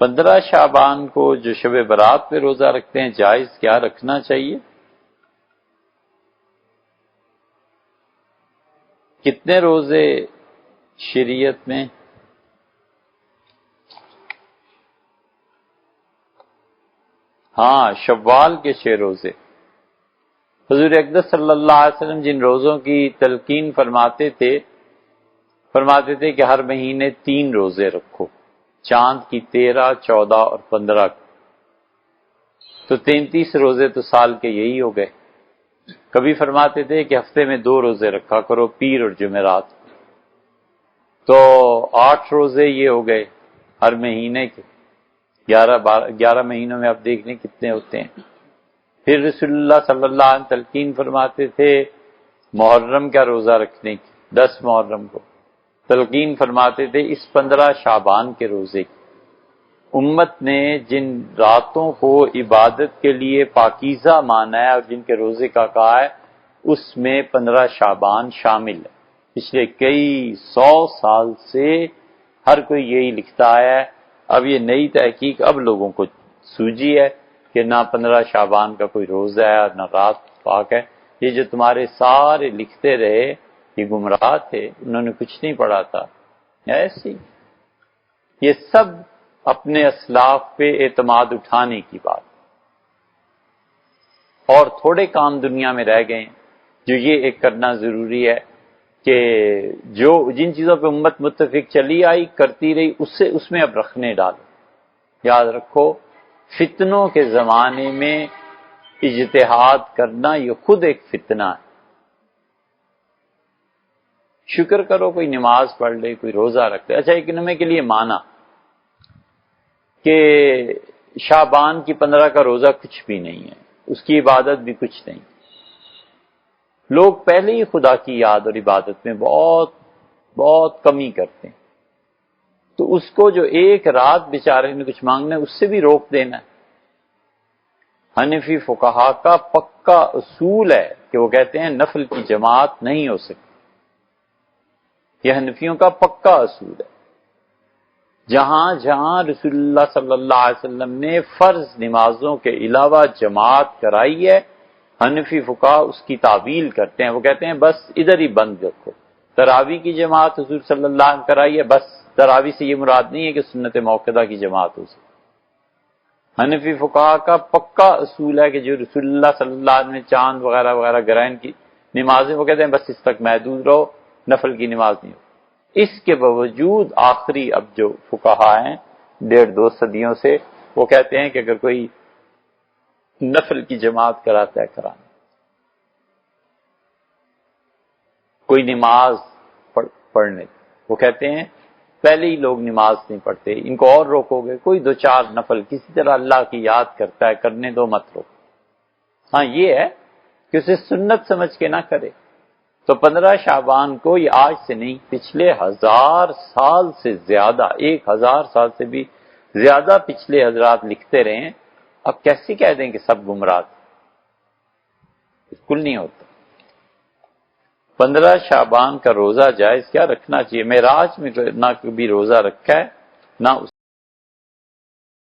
15 شعبان کو جو شب برات پہ روزہ رکھتے ہیں جائز کیا رکھنا چاہیے؟ کتنے روزے شریعت میں؟ ہاں، شوال کے 6 روزے۔ حضور اقدس صلی اللہ علیہ وسلم جن روزوں کی تلقین فرماتے تھے کہ ہر مہینے 3 روزے رکھو، چاند کی 13، 14 اور 15 کو، تو 33 روزے تو سال کے یہی ہو گئے۔ کبھی فرماتے تھے کہ ہفتے میں 2 روزے رکھا کرو، پیر اور جمعرات، تو 8 روزے یہ ہو گئے ہر مہینے کے، 11 مہینوں میں آپ دیکھ لیں کتنے ہوتے ہیں۔ پھر رسول اللہ صلی اللہ علیہ وسلم تلقین فرماتے تھے محرم کا روزہ رکھنے کی، 10 محرم کو تلقین فرماتے تھے اس 15 شعبان کے روزے کی۔ امت نے جن راتوں کو عبادت کے لیے پاکیزہ مانا ہے اور جن کے روزے کا کہا ہے، اس میں 15 شعبان شامل ہے۔ پچھلے کئی 100 سال سے ہر کوئی یہی لکھتا ہے۔ اب یہ نئی تحقیق اب لوگوں کو سوجی ہے کہ نہ 15 شعبان کا کوئی روزہ ہے اور نہ رات پاک ہے۔ یہ جو تمہارے سارے لکھتے رہے یہ گمراہ تھے، انہوں نے کچھ نہیں پڑھا تھا ایسی۔ یہ سب اپنے اسلاف پہ اعتماد اٹھانے کی بات، اور تھوڑے کام دنیا میں رہ گئے ہیں جو یہ ایک کرنا ضروری ہے کہ جن چیزوں پہ امت متفق چلی آئی کرتی رہی، اس میں اب رکھنے ڈالو۔ یاد رکھو فتنوں کے زمانے میں اجتہاد کرنا یہ خود ایک فتنہ ہے۔ شکر کرو کوئی نماز پڑھ لے، کوئی روزہ رکھ لے۔ اچھا، ایک نمبر کے لیے مانا کہ شعبان کی 15 کا روزہ کچھ بھی نہیں ہے، اس کی عبادت بھی کچھ نہیں۔ لوگ پہلے ہی خدا کی یاد اور عبادت میں بہت بہت کمی کرتے ہیں، تو اس کو جو ایک رات بیچارے نے کچھ مانگنا ہے اس سے بھی روک دینا ہے۔ حنفی فقہا کا پکا اصول ہے کہ وہ کہتے ہیں نفل کی جماعت نہیں ہو سکتی، یہ حنفیوں کا پکا اصول ہے۔ جہاں جہاں رسول اللہ صلی اللہ علیہ وسلم نے فرض نمازوں کے علاوہ جماعت کرائی ہے، حنفی فقہا اس کی تعویل کرتے ہیں، وہ کہتے ہیں بس ادھر ہی بند رکھو۔ تراویح کی جماعت حضور صلی اللہ علیہ وسلم کرائی ہے، بس تراویح سے یہ مراد نہیں ہے کہ سنت موقدہ کی جماعت ہو سکے۔ حنفی فقہا کا پکا اصول ہے کہ جو رسول اللہ صلی اللہ علیہ وسلم نے چاند وغیرہ وغیرہ گرہن کی نمازیں، وہ کہتے ہیں بس اس تک محدود رہو، نفل کی نماز نہیں ہو۔ اس کے باوجود آخری اب جو فقہا ہیں 1.5-2 صدیوں سے، وہ کہتے ہیں کہ اگر کوئی نفل کی جماعت کراتا ہے کرانا، کوئی نماز پڑھنے، وہ کہتے ہیں پہلے ہی لوگ نماز نہیں پڑھتے، ان کو اور روکو گے، کوئی 2-4 نفل کسی طرح اللہ کی یاد کرتا ہے کرنے دو، مت روکو۔ ہاں یہ ہے کہ اسے سنت سمجھ کے نہ کرے۔ تو 15 شعبان کو یہ آج سے نہیں، پچھلے 1000 سال سے زیادہ، 1000 سال سے بھی زیادہ پچھلے حضرات لکھتے رہے ہیں۔ اب کیسے کہہ دیں کہ سب گمراہ تھے؟ بالکل نہیں ہوتا۔ 15 شعبان کا روزہ جائز کیا رکھنا چاہیے؟ معراج میں نہ کبھی روزہ رکھا ہے، نہ اس